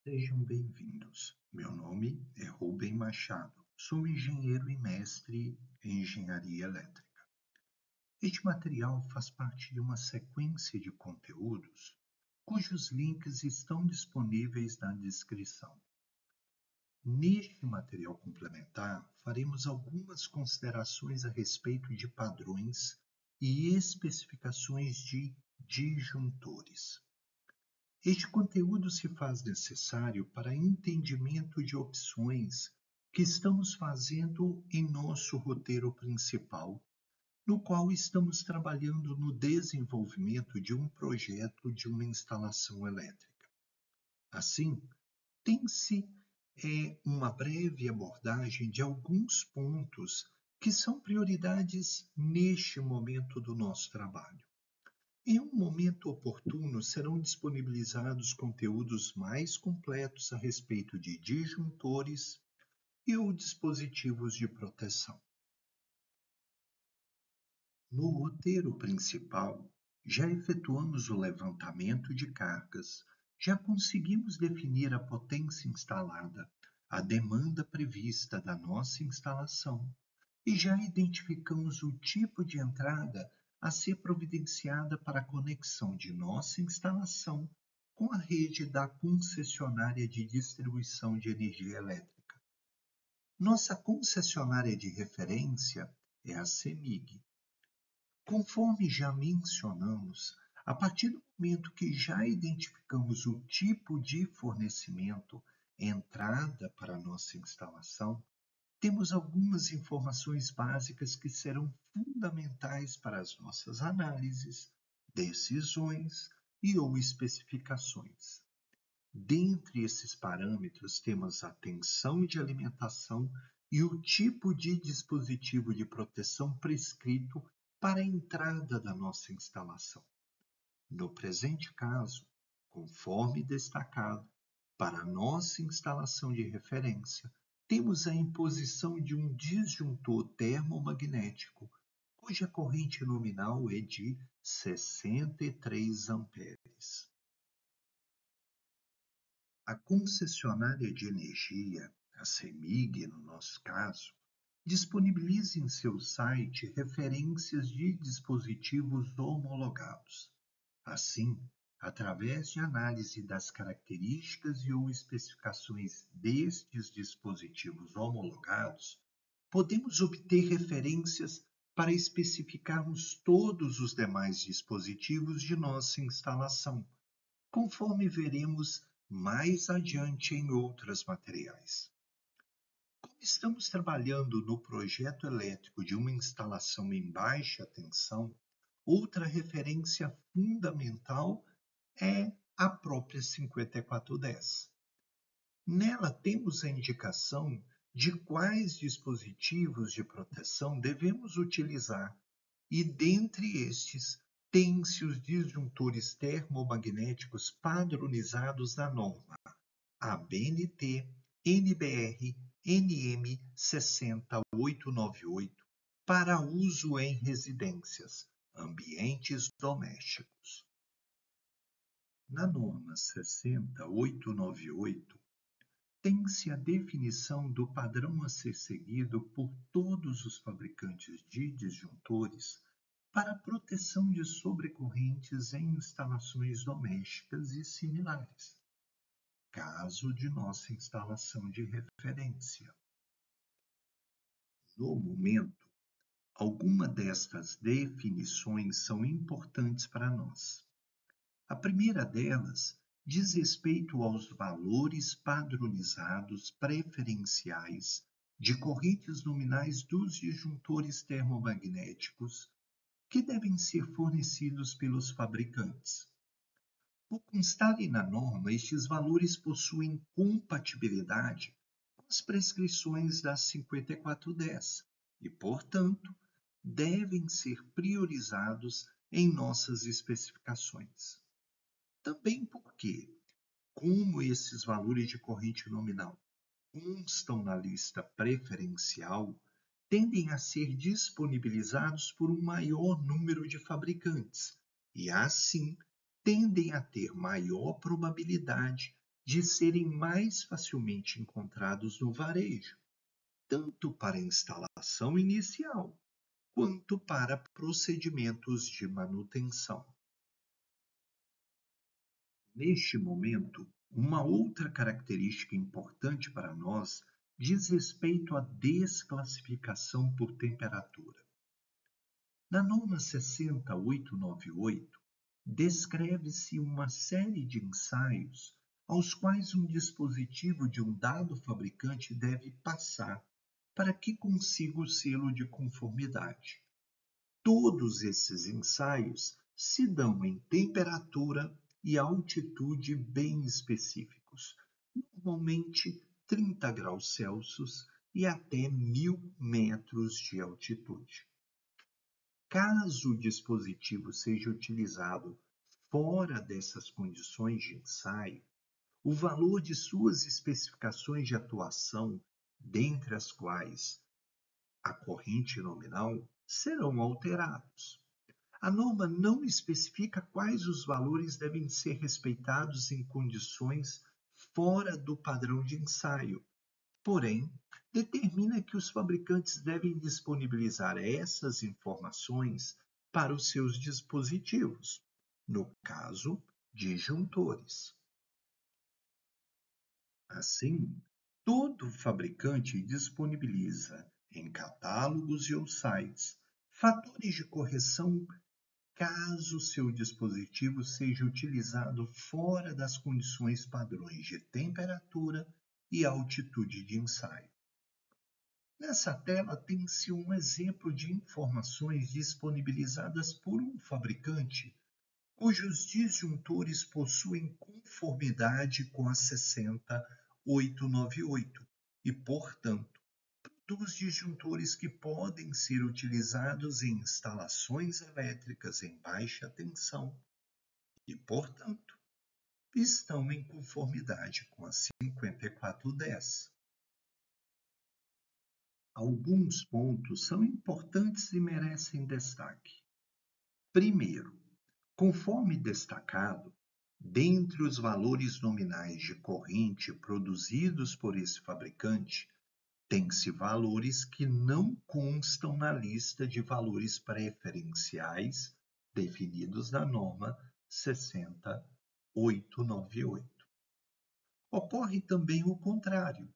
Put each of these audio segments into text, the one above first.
Sejam bem-vindos. Meu nome é Rubem Machado. Sou engenheiro e mestre em engenharia elétrica. Este material faz parte de uma sequência de conteúdos cujos links estão disponíveis na descrição. Neste material complementar, faremos algumas considerações a respeito de padrões e especificações de disjuntores. Este conteúdo se faz necessário para entendimento de opções que estamos fazendo em nosso roteiro principal, no qual estamos trabalhando no desenvolvimento de um projeto de uma instalação elétrica. Assim, tem-se uma breve abordagem de alguns pontos que são prioridades neste momento do nosso trabalho. Em um momento oportuno, serão disponibilizados conteúdos mais completos a respeito de disjuntores e ou dispositivos de proteção. No roteiro principal, já efetuamos o levantamento de cargas, já conseguimos definir a potência instalada, a demanda prevista da nossa instalação e já identificamos o tipo de entrada a ser providenciada para a conexão de nossa instalação com a rede da concessionária de distribuição de energia elétrica. Nossa concessionária de referência é a CEMIG. Conforme já mencionamos, a partir do momento que já identificamos o tipo de fornecimento, entrada para a nossa instalação, temos algumas informações básicas que serão fundamentais para as nossas análises, decisões e ou especificações. Dentre esses parâmetros, temos a tensão de alimentação e o tipo de dispositivo de proteção prescrito para a entrada da nossa instalação. No presente caso, conforme destacado, para a nossa instalação de referência, temos a imposição de um disjuntor termomagnético, cuja corrente nominal é de 63 amperes. A concessionária de energia, a CEMIG no nosso caso, disponibiliza em seu site referências de dispositivos homologados. Assim, através de análise das características e ou especificações destes dispositivos homologados, podemos obter referências para especificarmos todos os demais dispositivos de nossa instalação, conforme veremos mais adiante em outros materiais. Como estamos trabalhando no projeto elétrico de uma instalação em baixa tensão, outra referência fundamental é a própria 5410. Nela temos a indicação de quais dispositivos de proteção devemos utilizar e, dentre estes, tem-se os disjuntores termomagnéticos padronizados da norma ABNT NBR NM 60898 para uso em residências, ambientes domésticos. Na norma 60898, tem-se a definição do padrão a ser seguido por todos os fabricantes de disjuntores para a proteção de sobrecorrentes em instalações domésticas e similares, caso de nossa instalação de referência. No momento, algumas destas definições são importantes para nós. A primeira delas diz respeito aos valores padronizados preferenciais de correntes nominais dos disjuntores termomagnéticos que devem ser fornecidos pelos fabricantes. Por constarem na norma, estes valores possuem compatibilidade com as prescrições da 5410 e, portanto, devem ser priorizados em nossas especificações. Também porque, como esses valores de corrente nominal constam na lista preferencial, tendem a ser disponibilizados por um maior número de fabricantes e, assim, tendem a ter maior probabilidade de serem mais facilmente encontrados no varejo, tanto para instalação inicial quanto para procedimentos de manutenção. Neste momento, uma outra característica importante para nós diz respeito à desclassificação por temperatura. Na norma 60898, descreve-se uma série de ensaios aos quais um dispositivo de um dado fabricante deve passar para que consiga o selo de conformidade. Todos esses ensaios se dão em temperatura e altitude bem específicos, normalmente 30 graus Celsius e até 1.000 metros de altitude. Caso o dispositivo seja utilizado fora dessas condições de ensaio, o valor de suas especificações de atuação, dentre as quais a corrente nominal, serão alterados. A norma não especifica quais os valores devem ser respeitados em condições fora do padrão de ensaio, porém, determina que os fabricantes devem disponibilizar essas informações para os seus dispositivos, no caso, disjuntores. Assim, todo fabricante disponibiliza em catálogos e ou sites fatores de correção caso seu dispositivo seja utilizado fora das condições padrões de temperatura e altitude de ensaio. Nessa tela tem-se um exemplo de informações disponibilizadas por um fabricante cujos disjuntores possuem conformidade com a 60898 e, portanto, dos disjuntores que podem ser utilizados em instalações elétricas em baixa tensão e, portanto, estão em conformidade com a 5410. Alguns pontos são importantes e merecem destaque. Primeiro, conforme destacado, dentre os valores nominais de corrente produzidos por esse fabricante, tem-se valores que não constam na lista de valores preferenciais definidos na norma 60898. Ocorre também o contrário,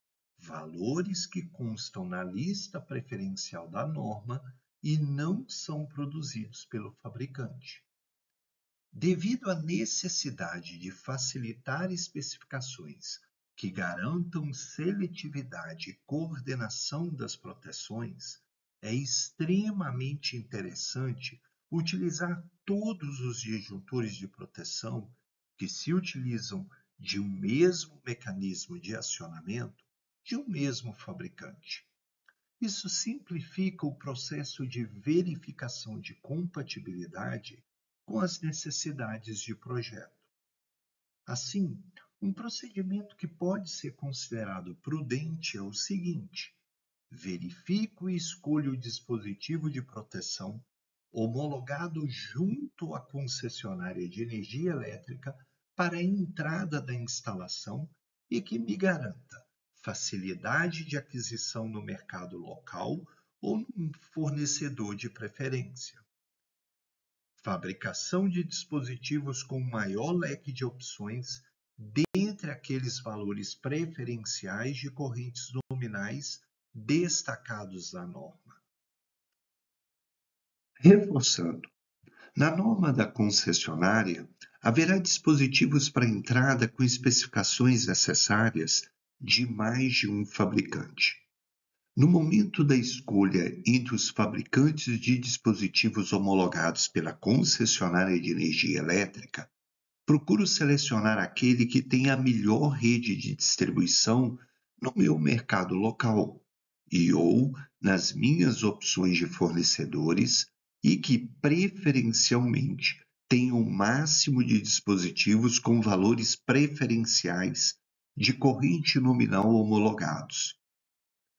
valores que constam na lista preferencial da norma e não são produzidos pelo fabricante. Devido à necessidade de facilitar especificações que garantam seletividade e coordenação das proteções, é extremamente interessante utilizar todos os disjuntores de proteção que se utilizam de um mesmo mecanismo de acionamento de um mesmo fabricante. Isso simplifica o processo de verificação de compatibilidade com as necessidades de projeto. Assim, um procedimento que pode ser considerado prudente é o seguinte: verifico e escolho o dispositivo de proteção homologado junto à concessionária de energia elétrica para a entrada da instalação e que me garanta facilidade de aquisição no mercado local ou num fornecedor de preferência. Fabricação de dispositivos com maior leque de opções dentre aqueles valores preferenciais de correntes nominais destacados na norma. Reforçando, na norma da concessionária, haverá dispositivos para entrada com especificações necessárias de mais de um fabricante. No momento da escolha entre os fabricantes de dispositivos homologados pela concessionária de energia elétrica, procuro selecionar aquele que tem a melhor rede de distribuição no meu mercado local e ou nas minhas opções de fornecedores e que preferencialmente tenha o máximo de dispositivos com valores preferenciais de corrente nominal homologados.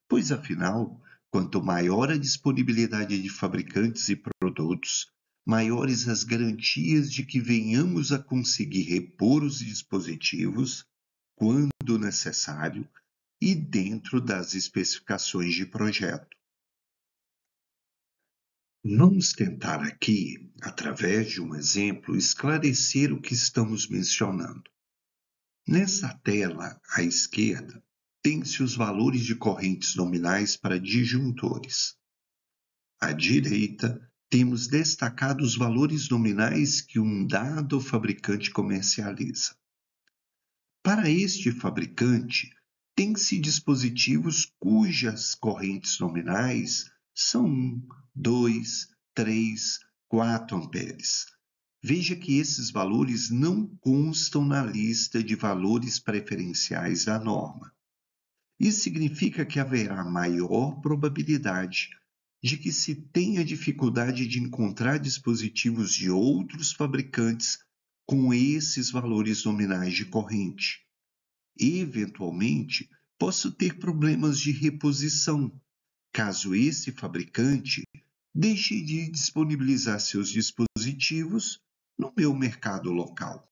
Pois, afinal, quanto maior a disponibilidade de fabricantes e produtos, maiores as garantias de que venhamos a conseguir repor os dispositivos quando necessário e dentro das especificações de projeto. Vamos tentar aqui, através de um exemplo, esclarecer o que estamos mencionando. Nesta tela, à esquerda, tem-se os valores de correntes nominais para disjuntores. À direita, temos destacado os valores nominais que um dado fabricante comercializa. Para este fabricante, tem-se dispositivos cujas correntes nominais são 1, 2, 3, 4 amperes. Veja que esses valores não constam na lista de valores preferenciais da norma. Isso significa que haverá maior probabilidade de que se tenha dificuldade de encontrar dispositivos de outros fabricantes com esses valores nominais de corrente. Eventualmente, posso ter problemas de reposição, caso esse fabricante deixe de disponibilizar seus dispositivos no meu mercado local.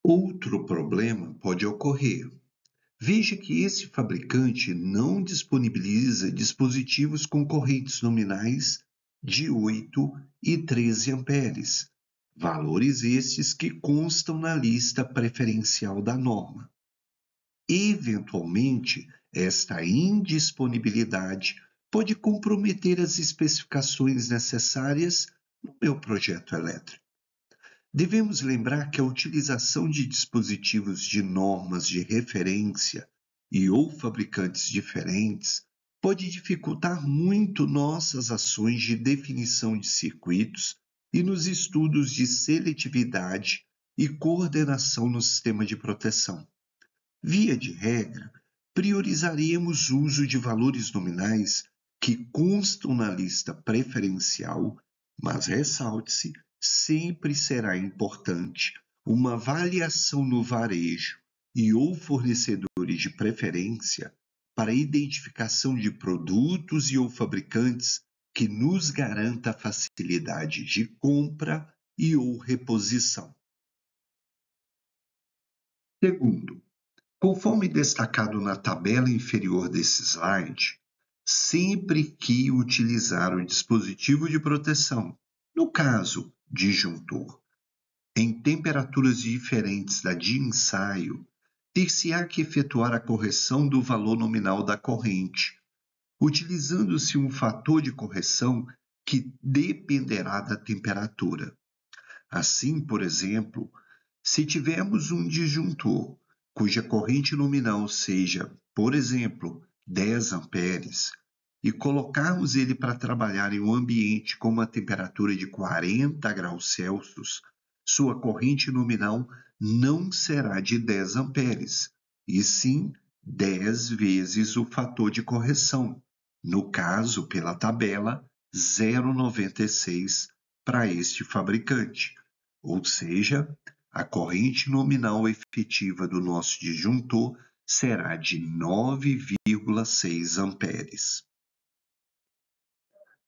Outro problema pode ocorrer. Veja que esse fabricante não disponibiliza dispositivos com correntes nominais de 8 e 13 amperes, valores estes que constam na lista preferencial da norma. Eventualmente, esta indisponibilidade pode comprometer as especificações necessárias no meu projeto elétrico. Devemos lembrar que a utilização de dispositivos de normas de referência e ou fabricantes diferentes pode dificultar muito nossas ações de definição de circuitos e nos estudos de seletividade e coordenação no sistema de proteção. Via de regra, priorizaríamos o uso de valores nominais que constam na lista preferencial, mas ressalte-se, sempre será importante uma avaliação no varejo e ou fornecedores de preferência para a identificação de produtos e ou fabricantes que nos garanta a facilidade de compra e ou reposição. Segundo, conforme destacado na tabela inferior desse slide, sempre que utilizar o dispositivo de proteção, no caso, disjuntor, em temperaturas diferentes da de ensaio, ter-se-á que efetuar a correção do valor nominal da corrente, utilizando-se um fator de correção que dependerá da temperatura. Assim, por exemplo, se tivermos um disjuntor cuja corrente nominal seja, por exemplo, 10 amperes, e colocarmos ele para trabalhar em um ambiente com uma temperatura de 40 graus Celsius, sua corrente nominal não será de 10 amperes, e sim 10 vezes o fator de correção, no caso, pela tabela, 0,96 para este fabricante, ou seja, a corrente nominal efetiva do nosso disjuntor será de 9,6 amperes.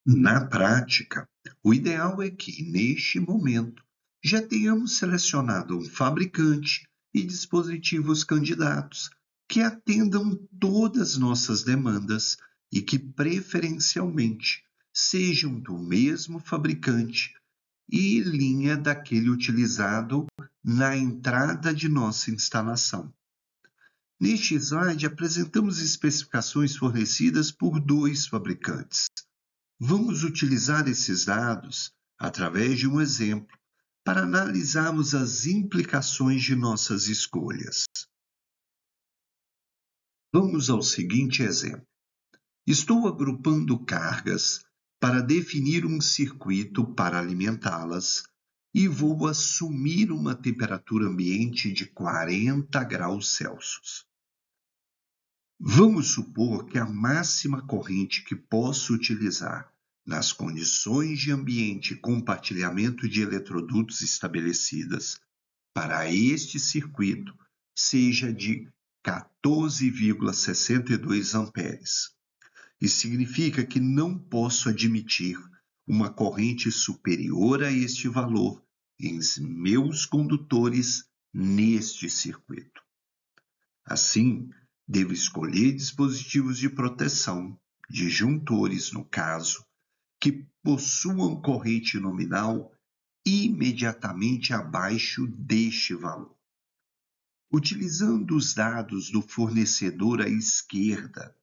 Na prática, o ideal é que, neste momento, já tenhamos selecionado um fabricante e dispositivos candidatos que atendam todas nossas demandas e que, preferencialmente, sejam do mesmo fabricante e linha daquele utilizado na entrada de nossa instalação. Neste slide, apresentamos especificações fornecidas por 2 fabricantes. Vamos utilizar esses dados, através de um exemplo, para analisarmos as implicações de nossas escolhas. Vamos ao seguinte exemplo. Estou agrupando cargas para definir um circuito para alimentá-las e vou assumir uma temperatura ambiente de 40 graus Celsius. Vamos supor que a máxima corrente que posso utilizar nas condições de ambiente e compartilhamento de eletrodutos estabelecidas para este circuito seja de 14,62 amperes. Isso significa que não posso admitir uma corrente superior a este valor em meus condutores neste circuito. Assim, devo escolher dispositivos de proteção, disjuntores no caso, que possuam corrente nominal imediatamente abaixo deste valor. Utilizando os dados do fornecedor à esquerda,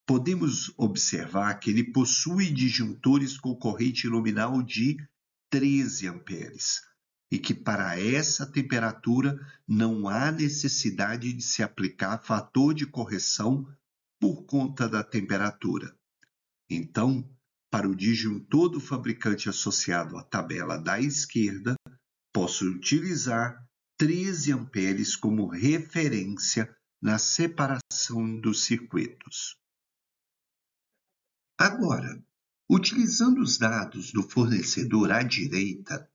podemos observar que ele possui disjuntores com corrente nominal de 13 amperes e que para essa temperatura não há necessidade de se aplicar fator de correção por conta da temperatura. Então, para o disjuntor do fabricante associado à tabela da esquerda, posso utilizar 13 amperes como referência na separação dos circuitos. Agora, utilizando os dados do fornecedor à direita,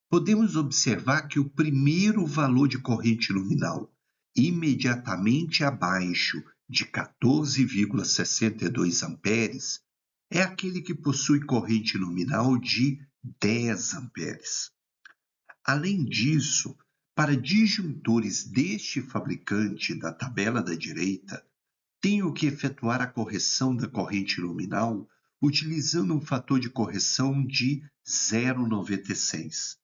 podemos observar que o primeiro valor de corrente nominal, imediatamente abaixo de 14,62 amperes, é aquele que possui corrente nominal de 10 amperes. Além disso, para disjuntores deste fabricante da tabela da direita, tenho que efetuar a correção da corrente nominal utilizando um fator de correção de 0,96.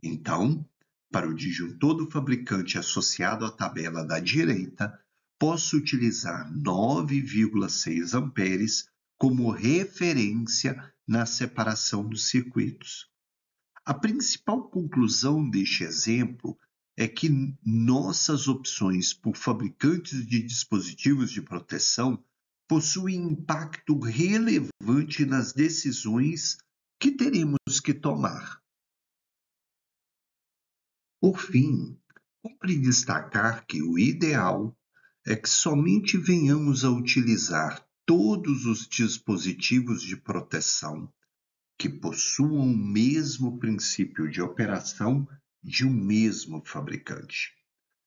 Então, para o disjuntor do fabricante associado à tabela da direita, posso utilizar 9,6 amperes como referência na separação dos circuitos. A principal conclusão deste exemplo é que nossas opções por fabricantes de dispositivos de proteção possuem impacto relevante nas decisões que teremos que tomar. Por fim, cumpre destacar que o ideal é que somente venhamos a utilizar todos os dispositivos de proteção que possuam o mesmo princípio de operação de um mesmo fabricante.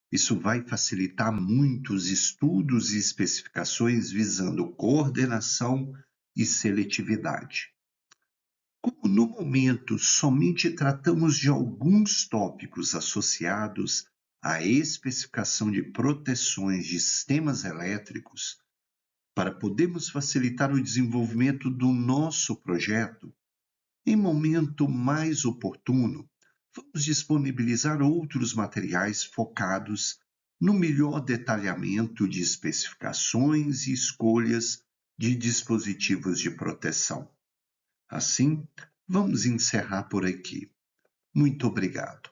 Isso vai facilitar muito os estudos e especificações visando coordenação e seletividade. Como no momento somente tratamos de alguns tópicos associados à especificação de proteções de sistemas elétricos, para podermos facilitar o desenvolvimento do nosso projeto, em momento mais oportuno, vamos disponibilizar outros materiais focados no melhor detalhamento de especificações e escolhas de dispositivos de proteção. Assim, vamos encerrar por aqui. Muito obrigado.